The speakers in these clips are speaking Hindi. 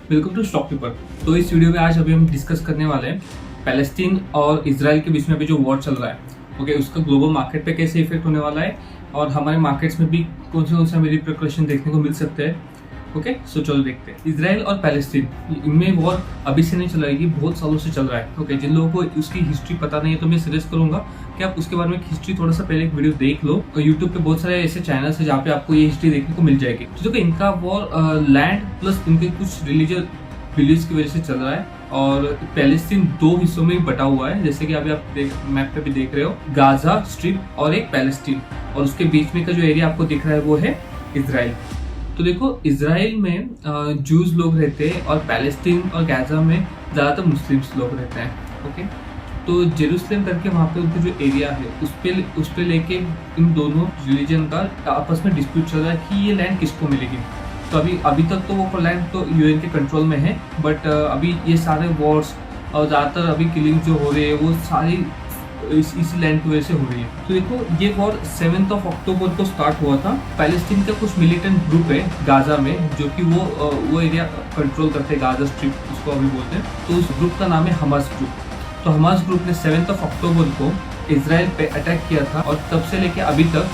Welcome to stock paper. तो इस वीडियो में आज अभी हम डिस्कस करने वाले हैं पैलेस्टीन और इजराइल के बीच में अभी जो वॉर चल रहा है, ओके, उसका ग्लोबल मार्केट पे कैसे इफेक्ट होने वाला है और हमारे मार्केट्स में भी कौन से हमें रिपरकशन देखने को मिल सकते हैं। ओके, सो चलो देखते हैं। इजराइल और पैलेस्टीन इनमें वॉर अभी से नहीं चल रहा है, ये बहुत सालों से चल रहा है। ओके, जिन लोगों को उसकी हिस्ट्री पता नहीं है तो मैं सजेस्ट करूंगा कि आप उसके बारे में हिस्ट्री थोड़ा सा पहले एक वीडियो देख लो। और यूट्यूब पे बहुत सारे ऐसे चैनल्स है जहाँ पे आपको ये हिस्ट्री देखने को मिल जाएगी। तो देखो, इनका वॉर लैंड प्लस इनके कुछ रिलीजियस बिलीव्स की वजह से चल रहा है। और पैलेस्टीन दो हिस्सों में बटा हुआ है, जैसे कि अभी आप मैप पे भी देख रहे हो, गाजा स्ट्रिप और एक पैलेस्टीन, और उसके बीच में का जो एरिया आपको दिख रहा है वो है इजराइल। तो देखो, इजराइल में जूज लोग रहते हैं और पैलेस्टीन और गाजा में ज़्यादातर मुस्लिम्स लोग रहते हैं। ओके, तो जेरूसलम करके वहाँ पे उनका जो एरिया है उस पे लेके इन दोनों रिलीजन का आपस में डिस्प्यूट चल रहा है कि ये लैंड किसको मिलेगी। तो अभी तक तो वो लैंड तो यूएन के कंट्रोल में है, बट अभी ये सारे वॉर्स और ज़्यादातर अभी किलिंग जो हो रही है वो सारी इसी लैंड की वजह से हो रही है। तो देखो, ये वॉर 7 अक्टूबर को स्टार्ट हुआ था। पैलेस्टीन का कुछ मिलिटेंट ग्रुप है गाजा में, जो कि वो एरिया कंट्रोल करते हैं, गाजा स्ट्रिप उसको अभी बोलते हैं। तो उस ग्रुप का नाम है हमास ग्रुप। तो हमास ग्रुप ने 7 अक्टूबर को इजराइल पे अटैक किया था, और तब से लेके अभी तक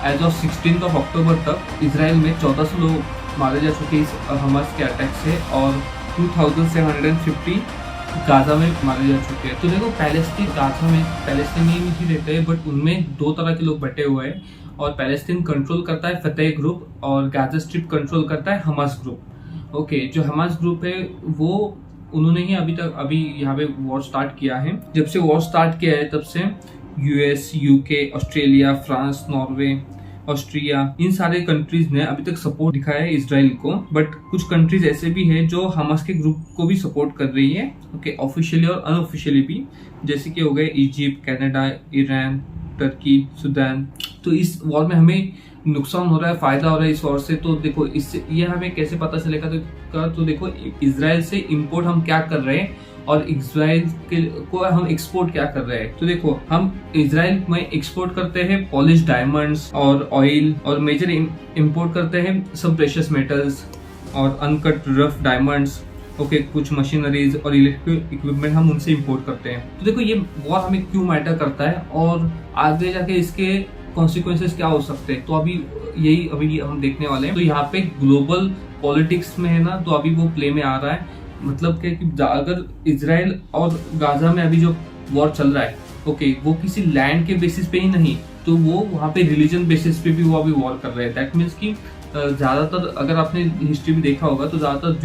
एज ऑफ 16 अक्टूबर तक इजराइल में 1400 लोग मारे जा चुके इस हमास के अटैक से, और 2750 गाजा में मारे जा चुके हैं। तो देखो, पैलेस्टीन गाजा में पैलेस्टीनियन ही रहते हैं, बट उनमें दो तरह के लोग बटे हुए हैं। और पैलेस्टीन कंट्रोल करता है फतेह ग्रुप, और गाजा स्ट्रिप कंट्रोल करता है हमास ग्रुप। ओके, जो हमास ग्रुप है वो उन्होंने ही अभी यहाँ पे वॉर स्टार्ट किया है। जब से वॉर स्टार्ट किया है तब से US, UK, Australia, France, Norway, Austria, इन सारे कंट्रीज ने अभी तक सपोर्ट दिखाया है इजराइल को। बट कुछ कंट्रीज ऐसे भी है जो हमास के ग्रुप को भी सपोर्ट कर रही है, ओके, ऑफिशियली और अनऑफिशियली भी, जैसे कि हो गए Egypt, Canada, Iran, Turkey, Sudan. तो इस वॉर में हमें नुकसान हो रहा है, फायदा हो रहा है इस वॉर से। तो देखो, इससे ये हमें कैसे पता चलेगा? तो देखो, इजराइल से इंपोर्ट हम क्या कर रहे हैं और इजराइल को हम एक्सपोर्ट क्या कर रहे हैं। तो देखो, हम इजराइल में एक्सपोर्ट करते हैं पॉलिश डायमंड्स और ऑयल, और मेजर इंपोर्ट करते हैं सब प्रेशियस मेटल्स और अनकट रफ डायमंड्स। ओके, कुछ मशीनरीज और इलेक्ट्रिक इक्विपमेंट हम उनसे इंपोर्ट करते हैं। तो देखो, ये वॉर हमें क्यों मैटर करता है और आगे जाके इसके कॉन्सिक्वेंसेस क्या हो सकते हैं, तो अभी हम देखने वाले हैं। तो यहाँ पे ग्लोबल पॉलिटिक्स में है ना, तो अभी वो प्ले में आ रहा है। मतलब कि अगर इजराइल और गाजा में अभी जो वॉर चल रहा है, ओके, वो किसी लैंड के बेसिस पे ही नहीं, तो वो वहाँ पे रिलीजन बेसिस पे भी वो अभी वॉर कर रहे हैं। दैट मीन्स कि ज़्यादातर, अगर आपने हिस्ट्री में देखा होगा, तो ज़्यादातर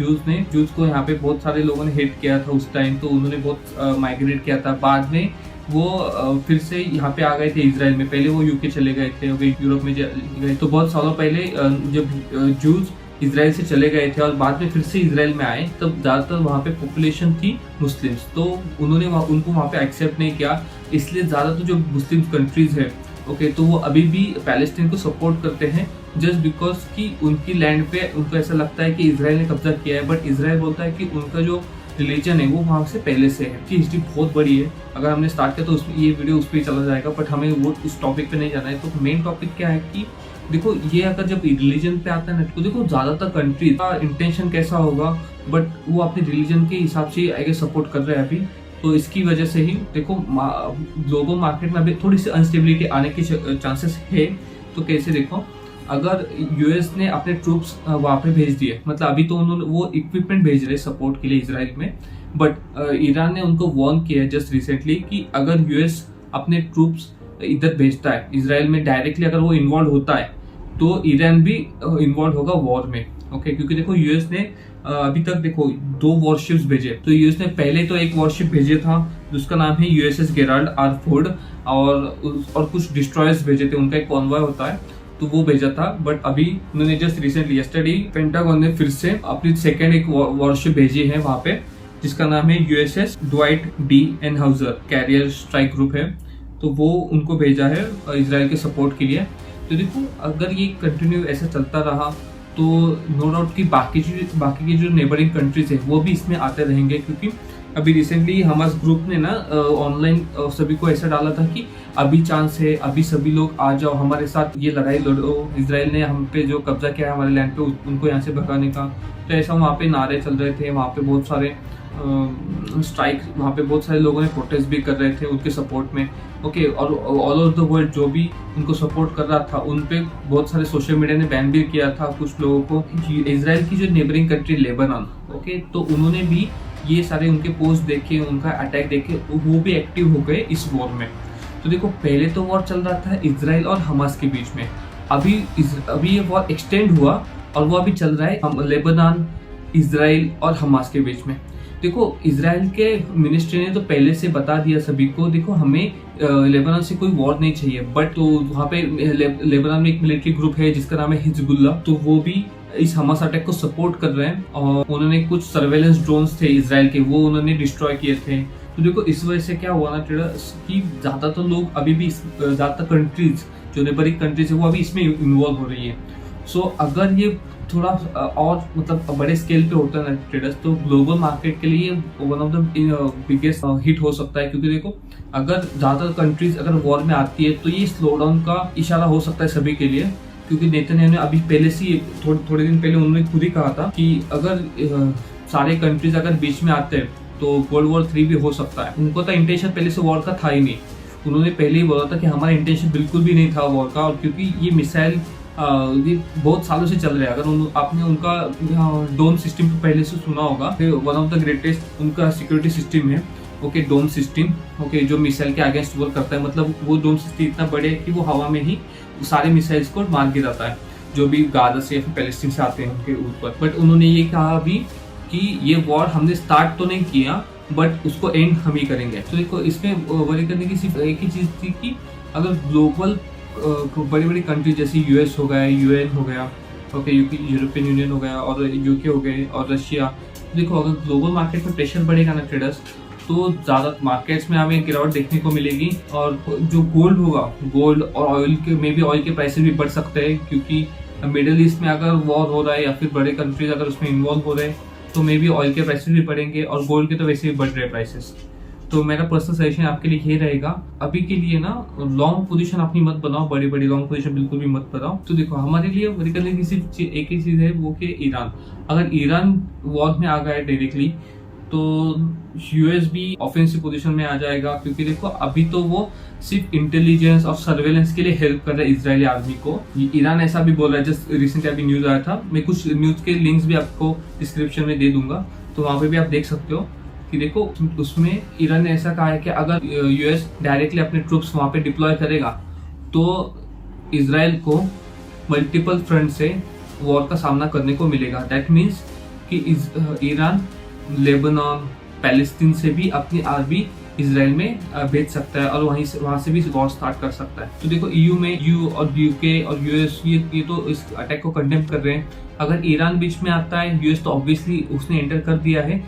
जूस को यहाँ पे बहुत सारे लोगों ने हेट किया था उस टाइम। तो उन्होंने बहुत माइग्रेट किया था। बाद में वो फिर से यहाँ पे आ गए थे इजराइल में। पहले वो यूके चले गए थे, यूरोप में गए। तो बहुत सालों पहले जब जूस इजराइल से चले गए थे और बाद में फिर से इजराइल में आए, तब ज़्यादातर वहाँ पे पॉपुलेशन थी मुस्लिम्स। तो उन्होंने उनको वहाँ पे एक्सेप्ट नहीं किया, इसलिए ज़्यादातर जो मुस्लिम कंट्रीज है, ओके, तो वो अभी भी पैलेस्टीन को सपोर्ट करते हैं, जस्ट बिकॉज कि उनकी लैंड पे उनको ऐसा लगता है कि इजराइल ने कब्जा किया है। बट इजराइल बोलता है कि उनका जो रिलीजन है वो वहाँ से पहले से है। हिस्ट्री बहुत बड़ी है, अगर हमने स्टार्ट किया तो ये वीडियो उस पर ही चला जाएगा, बट हमें वो उस टॉपिक पे नहीं जाना है। तो मेन टॉपिक क्या है कि देखो, ये अगर जब रिलीजन पे आता है ना, तो देखो ज़्यादातर कंट्री का इंटेंशन कैसा होगा, बट वो अपने रिलीजन के हिसाब से आगे सपोर्ट कर रहे हैं अभी। तो इसकी वजह से ही देखो, ग्लोबल मार्केट में अभी थोड़ी सी अनस्टेबिलिटी आने के चांसेस है। तो कैसे देखो, अगर यूएस ने अपने ट्रूप्स वहाँ पे भेज दिए, मतलब अभी तो उन्होंने वो इक्विपमेंट भेज रहे सपोर्ट के लिए इजराइल में, बट ईरान ने उनको वार्न किया है जस्ट रिसेंटली कि अगर यूएस अपने ट्रूप्स इधर भेजता है इजराइल में डायरेक्टली, अगर वो इन्वॉल्व होता है, तो ईरान भी इन्वॉल्व होगा वॉर में। ओके, क्योंकि देखो, यूएस ने अभी तक देखो 2 वॉरशिप्स भेजे। तो यूएस ने पहले तो एक वॉरशिप भेजे था जिसका नाम है यूएसएस गेराल्ड आर फोर्ड, और कुछ डिस्ट्रॉयर्स भेजे थे, उनका एक कॉन्वॉय होता है, तो वो भेजा था। बट अभी उन्होंने जस्ट रिसेंटली यस्टरडे पेंटागन ने फिर से अपनी सेकेंड एक वॉरशिप भेजी है वहाँ पे, जिसका नाम है यूएसएस ड्वाइट डी एनहाउजर, कैरियर स्ट्राइक ग्रुप है। तो वो उनको भेजा है इजराइल के सपोर्ट के लिए। तो देखो, अगर ये कंटिन्यू ऐसा चलता रहा तो नो डाउट कि बाकी की जो नेबरिंग कंट्रीज है वो भी इसमें आते रहेंगे, क्योंकि अभी रिसेंटली हमास ग्रुप ने ना ऑनलाइन सभी को ऐसा डाला था कि अभी चांस है, अभी सभी लोग आ जाओ हमारे साथ, ये लड़ाई लड़ो, इसराइल ने हम पे जो कब्जा किया है हमारे लैंड पे उनको यहाँ से भगाने का। तो ऐसा वहाँ पे नारे चल रहे थे, वहाँ पे बहुत सारे स्ट्राइक, वहाँ पे बहुत सारे लोगों ने प्रोटेस्ट भी कर रहे थे उनके सपोर्ट में। ओके, और ऑल ओवर द वर्ल्ड जो भी उनको सपोर्ट कर रहा था उन पे बहुत सारे सोशल मीडिया ने बैन भी किया था कुछ लोगों को। इजराइल की जो नेबरिंग कंट्री लेबनान, ओके, तो उन्होंने भी ये सारे उनके पोस्ट देखे, उनका अटैक देखे, वो भी एक्टिव हो गए इस वॉर में। तो देखो, पहले तो वॉर चल रहा था इजराइल और हमास के बीच में, अभी ये वॉर एक्सटेंड हुआ और वो अभी चल रहा है लेबनान, इजराइल और हमास के बीच में। देखो, इजराइल के मिनिस्ट्री ने तो पहले से बता दिया सभी को, देखो हमें लेबनान से कोई वॉर नहीं चाहिए, बट तो वहाँ पे लेबनान में एक मिलिट्री ग्रुप है जिसका नाम है हिजबुल्लाह, तो वो भी इस हमास अटैक को सपोर्ट कर रहे हैं और उन्होंने कुछ सर्वेलेंस ड्रोन्स थे इजराइल के, वो उन्होंने डिस्ट्रॉय किए थे। तो देखो, इस वजह से क्या हुआ ना कि ज्यादातर लोग अभी भी ज्यादातर कंट्रीज जो नेबरिंग कंट्रीज है वो अभी इसमें इन्वॉल्व हो रही है। सो अगर ये थोड़ा और मतलब बड़े स्केल पे होता है ना ट्रेडर्स, तो ग्लोबल मार्केट के लिए one of the biggest hit हो सकता है। क्योंकि देखो, अगर ज्यादातर कंट्रीज अगर वॉर में आती है तो ये स्लो डाउन का इशारा हो सकता है सभी के लिए। क्योंकि नेतन्याहू ने अभी पहले से थोड़े दिन पहले उन्होंने खुद ही कहा था कि अगर सारे कंट्रीज अगर बीच में आते हैं तो वर्ल्ड वॉर 3 भी हो सकता है। उनको तो इंटेंशन पहले से वॉर का था ही नहीं, उन्होंने पहले ही बोला था कि हमारा इंटेंशन बिल्कुल भी नहीं था वॉर का। और क्योंकि ये मिसाइल ये बहुत सालों से चल रहा है, अगर आपने उनका डोम सिस्टम तो पहले से सुना होगा, वन ऑफ द ग्रेटेस्ट उनका सिक्योरिटी सिस्टम है, ओके, डोम सिस्टम, ओके, जो मिसाइल के अगेंस्ट वर्क करता है। मतलब वो डोम सिस्टम इतना बड़े है कि वो हवा में ही सारे मिसाइल्स को मार गिराता है जो भी गाजा से या फिर पैलेस्टीन से आते हैं उनके ऊपर। बट उन्होंने ये कहा अभी कि ये वॉर हमने स्टार्ट तो नहीं किया, बट उसको एंड हम ही करेंगे। तो देखो, इसमें वरी करने की सिर्फ एक ही चीज थी कि अगर ग्लोबल बड़ी बड़ी कंट्री जैसे यूएस हो गया, यूएन हो गया, ओके, यूरोपियन यूनियन हो गया और यूके हो गए और रशिया, देखो अगर ग्लोबल मार्केट में प्रेशर बढ़ेगा ना ट्रेडर्स, तो ज़्यादा मार्केट्स में हमें गिरावट देखने को मिलेगी। और जो गोल्ड होगा, गोल्ड और ऑयल के ऑयल के प्राइसेस भी बढ़ सकते हैं। क्योंकि मिडिल ईस्ट में अगर वॉर हो रहा है या फिर बड़े कंट्रीज अगर उसमें इन्वॉल्व हो रहे हैं तो मे बी ऑयल के प्राइसेस भी बढ़ेंगे और गोल्ड के तो वैसे भी बढ़ रहे हैं प्राइसेस। तो मेरा पर्सनल सजेशन आपके लिए ये रहेगा, अभी के लिए ना लॉन्ग पोजीशन अपनी मत बनाओ, बड़ी बड़ी लॉन्ग पोजीशन बिल्कुल भी मत बनाओ। तो देखो, हमारे लिए वरी करने की सिर्फ एक ही चीज है, वो कि ईरान, अगर ईरान वॉर में आ गया डायरेक्टली तो यूएस भी ऑफेंसिव पोजीशन में आ जाएगा। क्योंकि देखो, अभी तो वो सिर्फ इंटेलिजेंस और सर्वेलेंस के लिए हेल्प कर रहा है इजरायली आर्मी को। ईरान ऐसा भी बोल रहा है, जस्ट रिसेंटली अभी न्यूज आया था, मैं कुछ न्यूज के लिंक्स भी आपको डिस्क्रिप्शन में दे दूंगा, तो वहां पे भी आप देख सकते हो कि देखो उसमें ईरान ने ऐसा कहा है कि अगर यूएस डायरेक्टली अपने ट्रूप्स वहां पे डिप्लॉय करेगा तो इजराइल को मल्टीपल फ्रंट से वॉर का सामना करने को मिलेगा। दैट मीन्स कि ईरान लेबनान, पैलेस्टीन से भी अपनी आर्मी इजराइल में भेज सकता है और वहां से भी वॉर स्टार्ट कर सकता है। तो देखो, ईयू में और यूके और यूएस ये तो इस अटैक को कंडेम कर रहे हैं। अगर ईरान बीच में आता है, यूएस तो ऑब्वियसली उसने एंटर कर दिया है।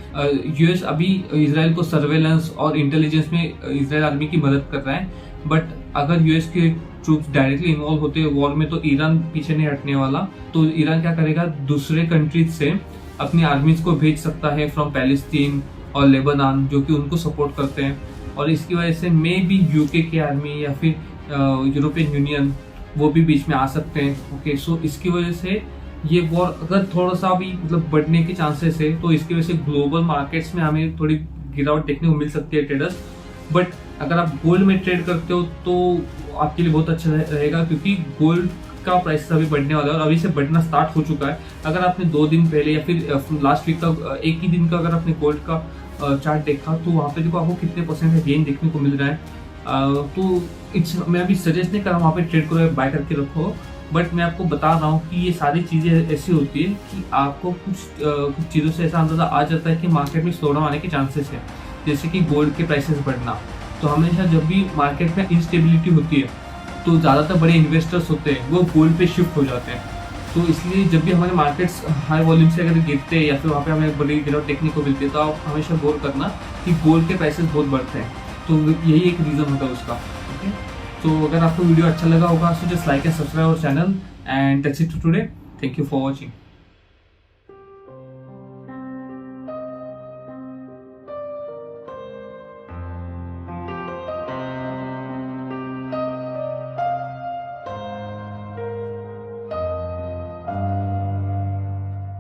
यूएस अभी इजराइल को सर्वेलेंस और इंटेलिजेंस में इजराइल आर्मी की मदद कर रहा है। बट अगर यूएस के ट्रूप्स डायरेक्टली इन्वॉल्व होते हैं वॉर में तो ईरान पीछे नहीं हटने वाला। तो ईरान क्या करेगा, दूसरे कंट्रीज से अपनी आर्मीज को भेज सकता है फ्रॉम पैलेस्टीन और लेबनान, जो कि उनको सपोर्ट करते हैं। और इसकी वजह से मे बी यूके की आर्मी या फिर यूरोपियन यूनियन वो भी बीच में आ सकते हैं। ओके, सो इसकी वजह से ये वॉर अगर थोड़ा सा भी मतलब बढ़ने के चांसेस है तो इसकी वजह से ग्लोबल मार्केट्स में हमें थोड़ी गिरावट देखने को मिल सकती है ट्रेडर्स। बट अगर आप गोल्ड में ट्रेड करते हो तो आपके लिए बहुत अच्छा रहेगा, क्योंकि गोल्ड का प्राइस अभी बढ़ने वाला है और अभी से बढ़ना स्टार्ट हो चुका है। अगर आपने 2 दिन पहले या फिर लास्ट वीक का एक ही दिन का अगर आपने गोल्ड का चार्ट देखा तो वहाँ पे देखो आपको कितने परसेंट का गेन देखने को मिल रहा है। तो मैं अभी सजेस्ट नहीं कर रहा हूँ वहाँ पे ट्रेड करो, बाय करके रखो, बट मैं आपको बता रहा हूँ कि ये सारी चीज़ें ऐसी होती है कि आपको कुछ चीज़ों से ऐसा अंदाजा आ जाता है कि मार्केट में स्लो डाउन आने के चांसेस है। जैसे कि गोल्ड के प्राइसेस बढ़ना, तो हमेशा जब भी मार्केट में इंस्टेबिलिटी होती है तो ज़्यादातर बड़े इन्वेस्टर्स होते हैं वो गोल्ड पे शिफ्ट हो जाते हैं। तो इसलिए जब भी हमारे मार्केट्स हाई वॉल्यूम से अगर गिरते हैं या फिर वहाँ पे हमें बड़ी गिरावट देखने को मिलती है तो आप हमेशा गौर करना कि गोल्ड के प्राइसेस बहुत बढ़ते हैं। तो यही एक रीज़न होता है उसका। ओके, तो अगर आपको वीडियो अच्छा लगा होगा so just like and subscribe our channel and that's it today. Thank you for watching.